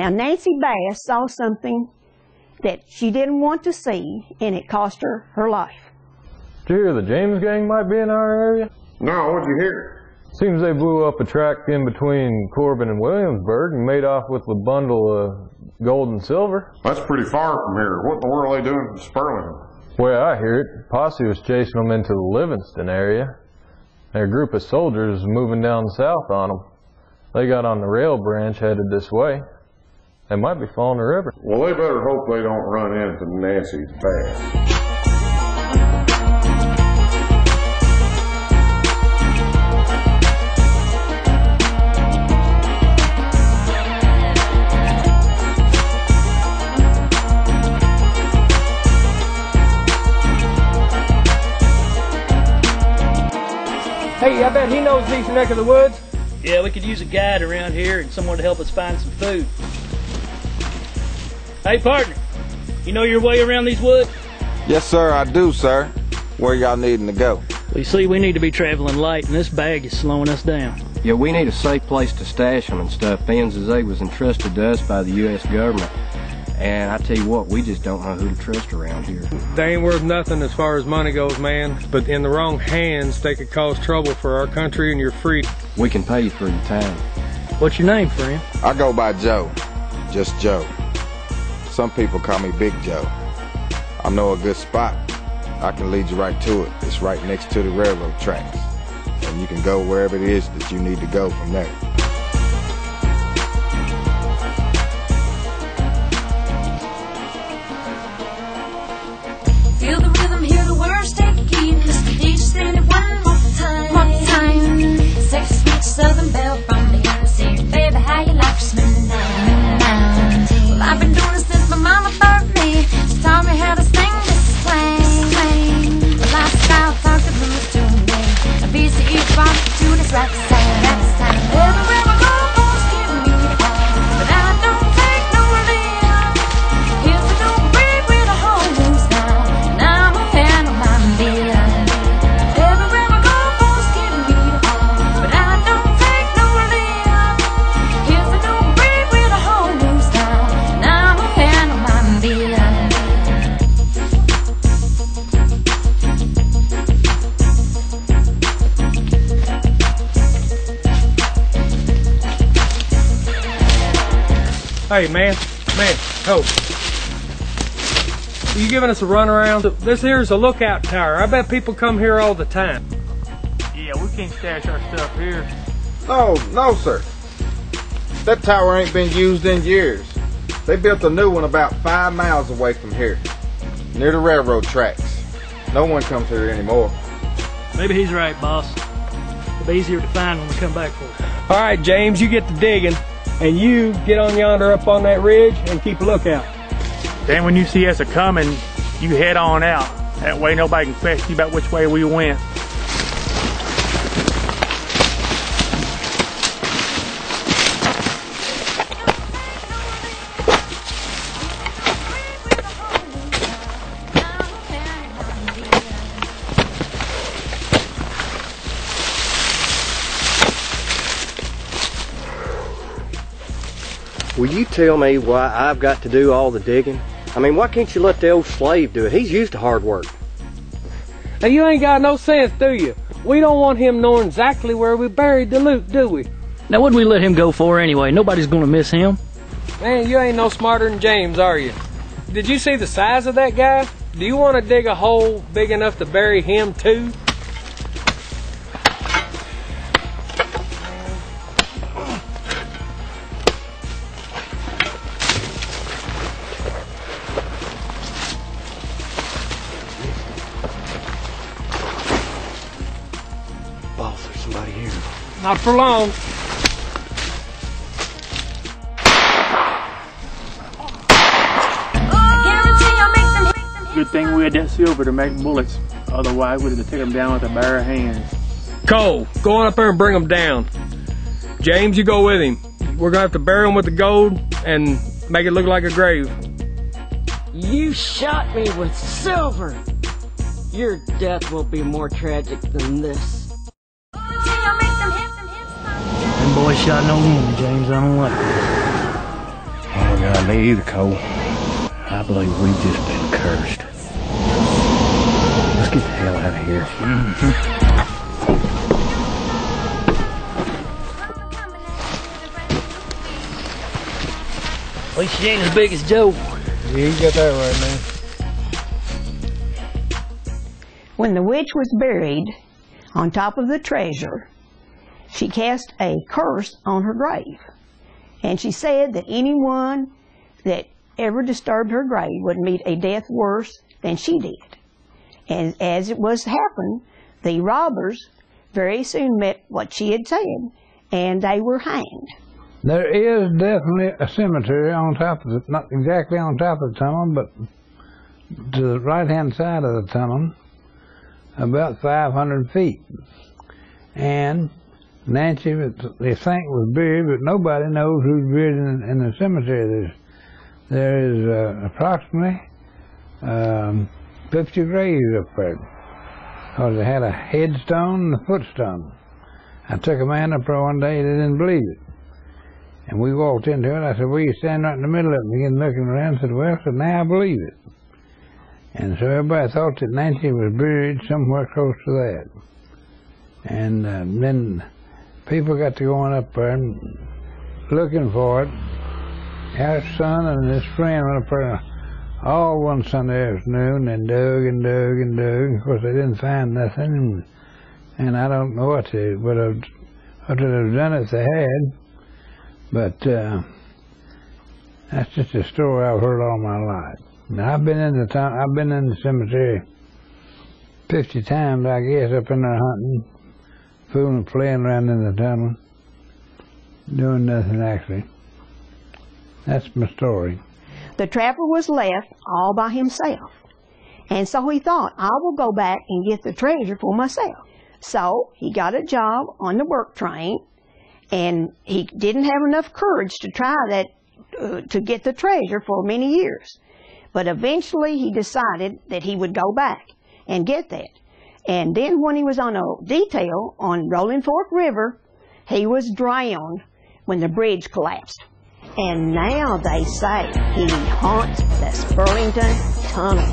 Now, Nancy Bass saw something that she didn't want to see, and it cost her her life. Did you hear the James gang might be in our area? No, what'd you hear? Seems they blew up a tract in between Corbin and Williamsburg and made off with a bundle of gold and silver. That's pretty far from here. What in the world are they doing in Spurlington? Way I hear it, Posse was chasing them into the Livingston area. A group of soldiers was moving down south on them. They got on the rail branch headed this way. They might be following the river. Well, they better hope they don't run into Nancy Bass. Hey, I bet he knows these neck of the woods. Yeah, we could use a guide around here and someone to help us find some food. Hey, partner, you know your way around these woods? Yes, sir, I do, sir. Where y'all needing to go? Well, you see, we need to be traveling light, and this bag is slowing us down. Yeah, we need a safe place to stash them and stuff, being as they was entrusted to us by the U.S. government. And I tell you what, we just don't know who to trust around here. They ain't worth nothing as far as money goes, man. But in the wrong hands, they could cause trouble for our country and your freedom. We can pay you for your time. What's your name, friend? I go by Joe. Just Joe. Some people call me Big Joe. I know a good spot. I can lead you right to it. It's right next to the railroad tracks. And you can go wherever it is that you need to go from there. Feel the rhythm, hear the words, take a key. Mr. DJ, sing it one more time. One more time. Sexy, sweet southern belle from the USA. Baby, how you like to spend the night? Well, I've been doing it since my mama birthed me. She taught me how to sing this slang. The lifestyle talk to them is too late. A piece of each box to this right side, right side. Everywhere I go, folks give me the eye, but I don't take no leave. Here's a new breed with a whole new style. I'm a fan of my beer. Everywhere I go, folks give me the eye, but I don't take no leave. Here's a new breed with a whole new style. I'm a fan of my beer. Hey, man, ho. Are you giving us a run around? This here's a lookout tower. I bet people come here all the time. Yeah, we can't stash our stuff here. No, sir. That tower ain't been used in years. They built a new one about 5 miles away from here, near the railroad tracks. No one comes here anymore. Maybe he's right, boss. It'll be easier to find when we come back for it. All right, James, you get to digging, and you get on yonder up on that ridge and keep a lookout. Then when you see us a-coming, you head on out. That way nobody can question you about which way we went. Will you tell me why I've got to do all the digging? I mean, why can't you let the old slave do it? He's used to hard work. Now, you ain't got no sense, do you? We don't want him knowing exactly where we buried the loot, do we? Now, what'd we let him go for anyway? Nobody's gonna miss him. Man, you ain't no smarter than James, are you? Did you see the size of that guy? Do you want to dig a hole big enough to bury him too? Boss, there's somebody here. Not for long. Good thing we had that silver to make bullets. Otherwise, we'd have taken them down with our bare hands. Cole, go on up there and bring them down. James, you go with him. We're gonna have to bury him with the gold and make it look like a grave. You shot me with silver. Your death will be more tragic than this. Them boys shot no woman, James. I don't like it. God, me either, Cole. I believe we've just been cursed. Let's get the hell out of here. At least she ain't as big as Joe. Yeah, you got that right, man. When the witch was buried on top of the treasure, she cast a curse on her grave. And she said that anyone that ever disturbed her grave would meet a death worse than she did. And as it was happened, the robbers very soon met what she had said, and they were hanged. There is definitely a cemetery on top of it, not exactly on top of the tunnel, but to the right-hand side of the tunnel, about 500 feet. And Nancy, they think, was buried, but nobody knows who's buried in the cemetery. There is approximately 50 graves up there, because they had a headstone and a footstone. I took a man up there one day, they didn't believe it. And we walked into it. I said, well, you stand right in the middle of it. And began looking around. I said, well, so now I believe it. And so everybody thought that Nancy was buried somewhere close to that. And then people got to going up there and looking for it. Our son and his friend went up there all one Sunday afternoon and dug and dug and dug. Of course, they didn't find nothing. And I don't know what they would have done if they had. But that's just a story I've heard all my life. Now, I've been in the cemetery 50 times, I guess, up in there hunting, fooling, playing around in the tunnel, doing nothing actually. That's my story. The trapper was left all by himself, and so he thought, I will go back and get the treasure for myself. So he got a job on the work train. And he didn't have enough courage to try that, to get the treasure for many years. But eventually he decided that he would go back and get that. And then when he was on a detail on Rolling Fork River, he was drowned when the bridge collapsed. And now they say he haunts the Spurlington Tunnel.